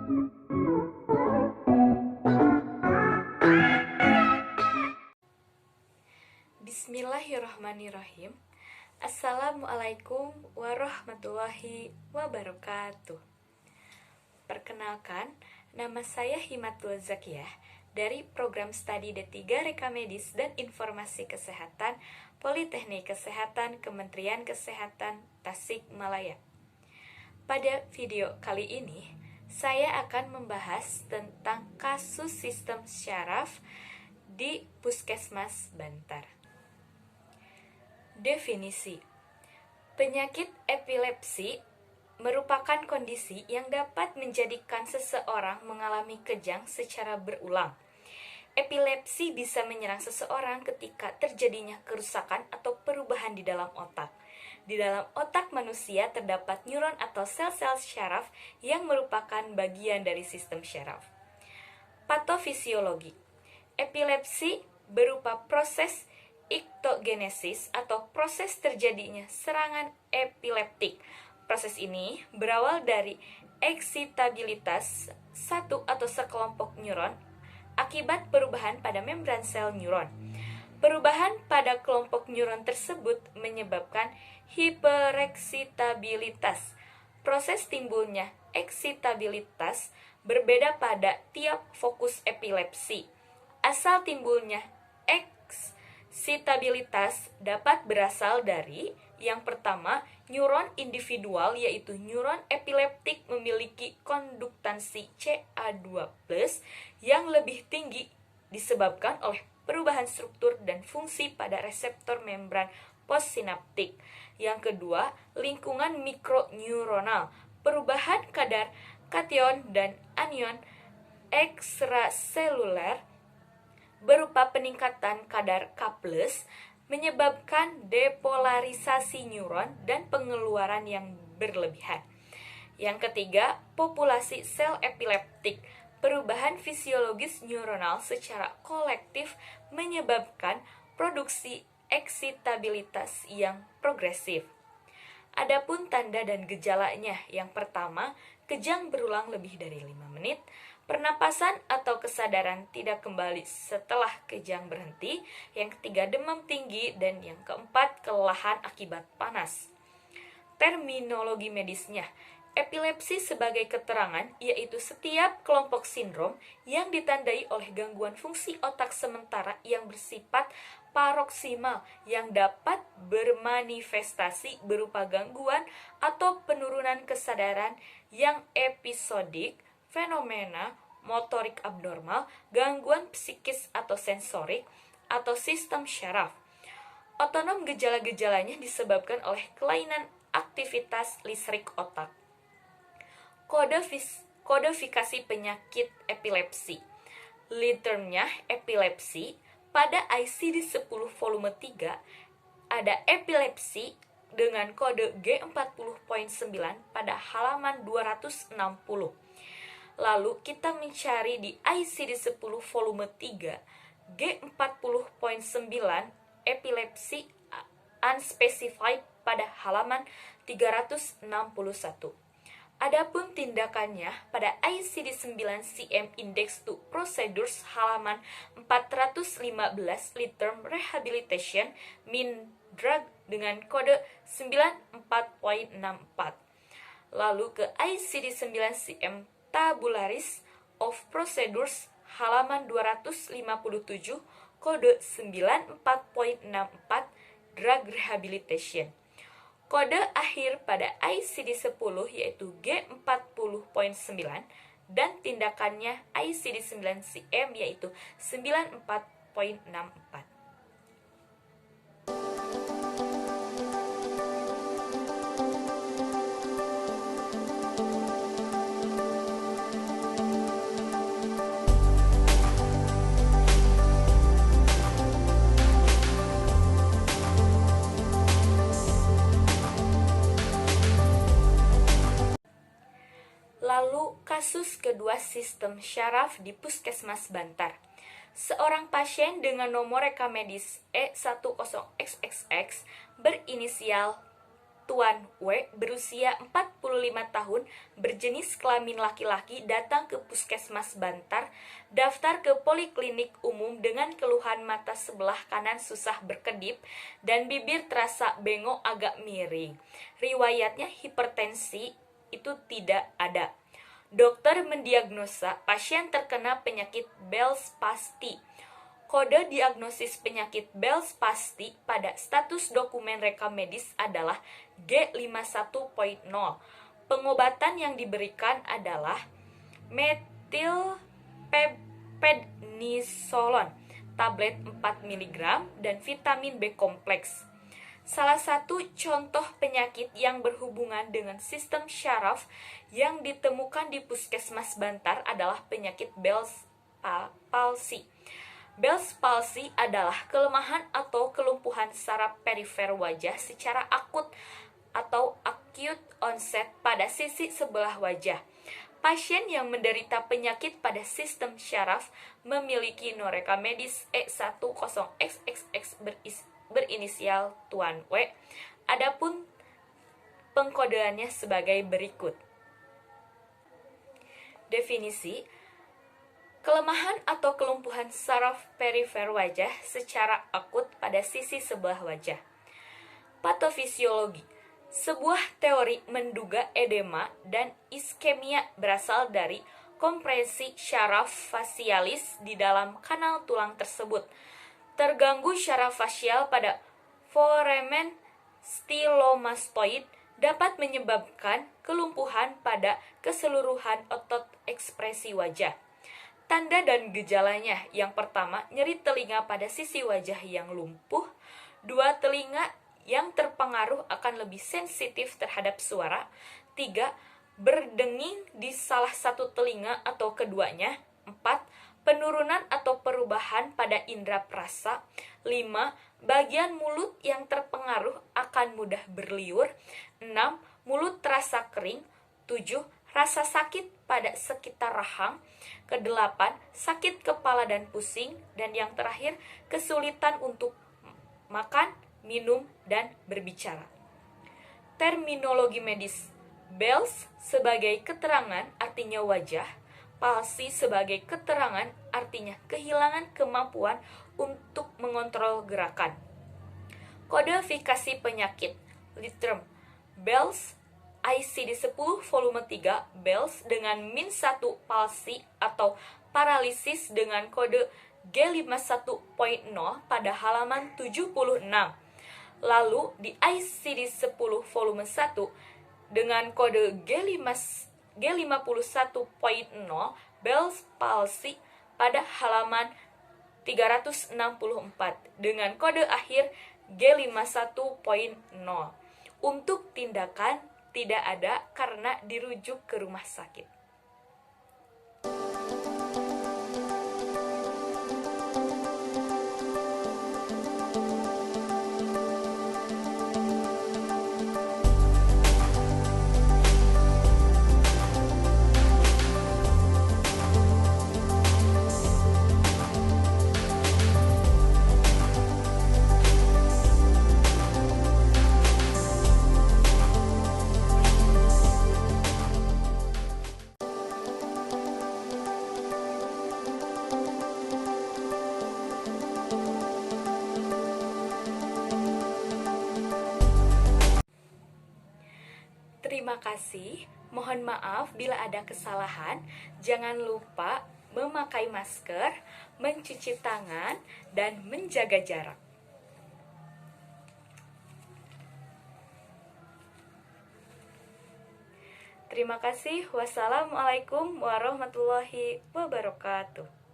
Bismillahirrahmanirrahim. Assalamualaikum warahmatullahi wabarakatuh. Perkenalkan, nama saya Himatul Zakiyah dari Program Studi D3 Reka Medis dan Informasi Kesehatan Politeknik Kesehatan Kementerian Kesehatan Tasikmalaya. Pada video kali ini, saya akan membahas tentang kasus sistem syaraf di Puskesmas Bantar. Definisi: penyakit epilepsi merupakan kondisi yang dapat menjadikan seseorang mengalami kejang secara berulang. Epilepsi bisa menyerang seseorang ketika terjadinya kerusakan atau perubahan di dalam otak. Di dalam otak manusia terdapat neuron atau sel-sel syaraf yang merupakan bagian dari sistem syaraf. Patofisiologi: epilepsi berupa proses iktogenesis atau proses terjadinya serangan epileptik. Proses ini berawal dari eksitabilitas satu atau sekelompok neuron akibat perubahan pada membran sel neuron. Perubahan pada kelompok neuron tersebut menyebabkan hipereksitabilitas. Proses timbulnya eksitabilitas berbeda pada tiap fokus epilepsi. Asal timbulnya eksitabilitas dapat berasal dari yang pertama, neuron individual yaitu neuron epileptik memiliki konduktansi Ca2+ yang lebih tinggi disebabkan oleh perubahan struktur dan fungsi pada reseptor membran postsinaptik. Yang kedua, lingkungan mikroneuronal, perubahan kadar kation dan anion ekstraseluler berupa peningkatan kadar K+, menyebabkan depolarisasi neuron dan pengeluaran yang berlebihan. Yang ketiga, populasi sel epileptik. Perubahan fisiologis neuronal secara kolektif menyebabkan produksi eksitabilitas yang progresif. Adapun tanda dan gejalanya, yang pertama, kejang berulang lebih dari 5 menit, pernapasan atau kesadaran tidak kembali setelah kejang berhenti, yang ketiga demam tinggi, dan yang keempat kelelahan akibat panas. Terminologi medisnya: epilepsi sebagai keterangan yaitu setiap kelompok sindrom yang ditandai oleh gangguan fungsi otak sementara yang bersifat paroksimal yang dapat bermanifestasi berupa gangguan atau penurunan kesadaran yang episodik, fenomena motorik abnormal, gangguan psikis atau sensorik, atau sistem syaraf. Otonom gejala-gejalanya disebabkan oleh kelainan aktivitas listrik otak. Kodifikasi penyakit epilepsi. Liternya epilepsi. Pada ICD-10 volume 3 ada epilepsi dengan kode G40.9 pada halaman 260. Lalu kita mencari di ICD-10 volume 3 G40.9 epilepsi unspecified pada halaman 361. Adapun tindakannya pada ICD-9-CM Index to Procedures halaman 415 Litterm Rehabilitation Mean Drug dengan kode 94.64. Lalu ke ICD-9-CM Tabularis of Procedures halaman 257 kode 94.64 Drug Rehabilitation. Kode akhir pada ICD-10 yaitu G40.9 dan tindakannya ICD-9-CM yaitu 94.64. Lalu kasus kedua sistem syaraf di Puskesmas Bantar. Seorang pasien dengan nomor reka medis E10XXX berinisial Tuan W berusia 45 tahun berjenis kelamin laki-laki datang ke Puskesmas Bantar, daftar ke poliklinik umum dengan keluhan mata sebelah kanan susah berkedip dan bibir terasa bengok agak miring. Riwayatnya hipertensi itu tidak ada. Dokter mendiagnosa pasien terkena penyakit Bell's palsy. Kode diagnosis penyakit Bell's palsy pada status dokumen rekam medis adalah G51.0. Pengobatan yang diberikan adalah metilprednisolon, tablet 4 mg, dan vitamin B kompleks. Salah satu contoh penyakit yang berhubungan dengan sistem syaraf yang ditemukan di Puskesmas Bantar adalah penyakit Bell's palsy. Bell's palsy adalah kelemahan atau kelumpuhan saraf perifer wajah secara akut atau acute onset pada sisi sebelah wajah. Pasien yang menderita penyakit pada sistem syaraf memiliki noreka medis E10XX berinisial Tuan W. Adapun pengkodeannya sebagai berikut. Definisi: kelemahan atau kelumpuhan saraf perifer wajah secara akut pada sisi sebelah wajah. Patofisiologi: sebuah teori menduga edema dan iskemia berasal dari kompresi syaraf fasialis di dalam kanal tulang tersebut. Terganggu syaraf fasial pada foramen stylomastoid dapat menyebabkan kelumpuhan pada keseluruhan otot ekspresi wajah. Tanda dan gejalanya: yang pertama, nyeri telinga pada sisi wajah yang lumpuh. 2. Telinga yang terpengaruh akan lebih sensitif terhadap suara. 3. Berdenging di salah satu telinga atau keduanya. 4. Penurunan atau perubahan pada indera perasa. 5. Bagian mulut yang terpengaruh akan mudah berliur. 6. Mulut terasa kering. 7. Rasa sakit pada sekitar rahang. Kedelapan, sakit kepala dan pusing. Dan yang terakhir, kesulitan untuk makan, minum, dan berbicara. Terminologi medis: Bell's sebagai keterangan artinya wajah, palsy sebagai keterangan artinya kehilangan kemampuan untuk mengontrol gerakan. Kodifikasi penyakit: Litterm, Bell's ICD-10 volume 3, Bell's dengan min 1 palsy atau paralisis dengan kode G51.0 pada halaman 76. Lalu di ICD-10 volume 1 dengan kode G51.0 Bell's palsy pada halaman 364 dengan kode akhir G51.0. Untuk tindakan tidak ada karena dirujuk ke rumah sakit. Terima kasih, mohon maaf bila ada kesalahan. Jangan lupa memakai masker, mencuci tangan, dan menjaga jarak. Terima kasih. Wassalamualaikum warahmatullahi wabarakatuh.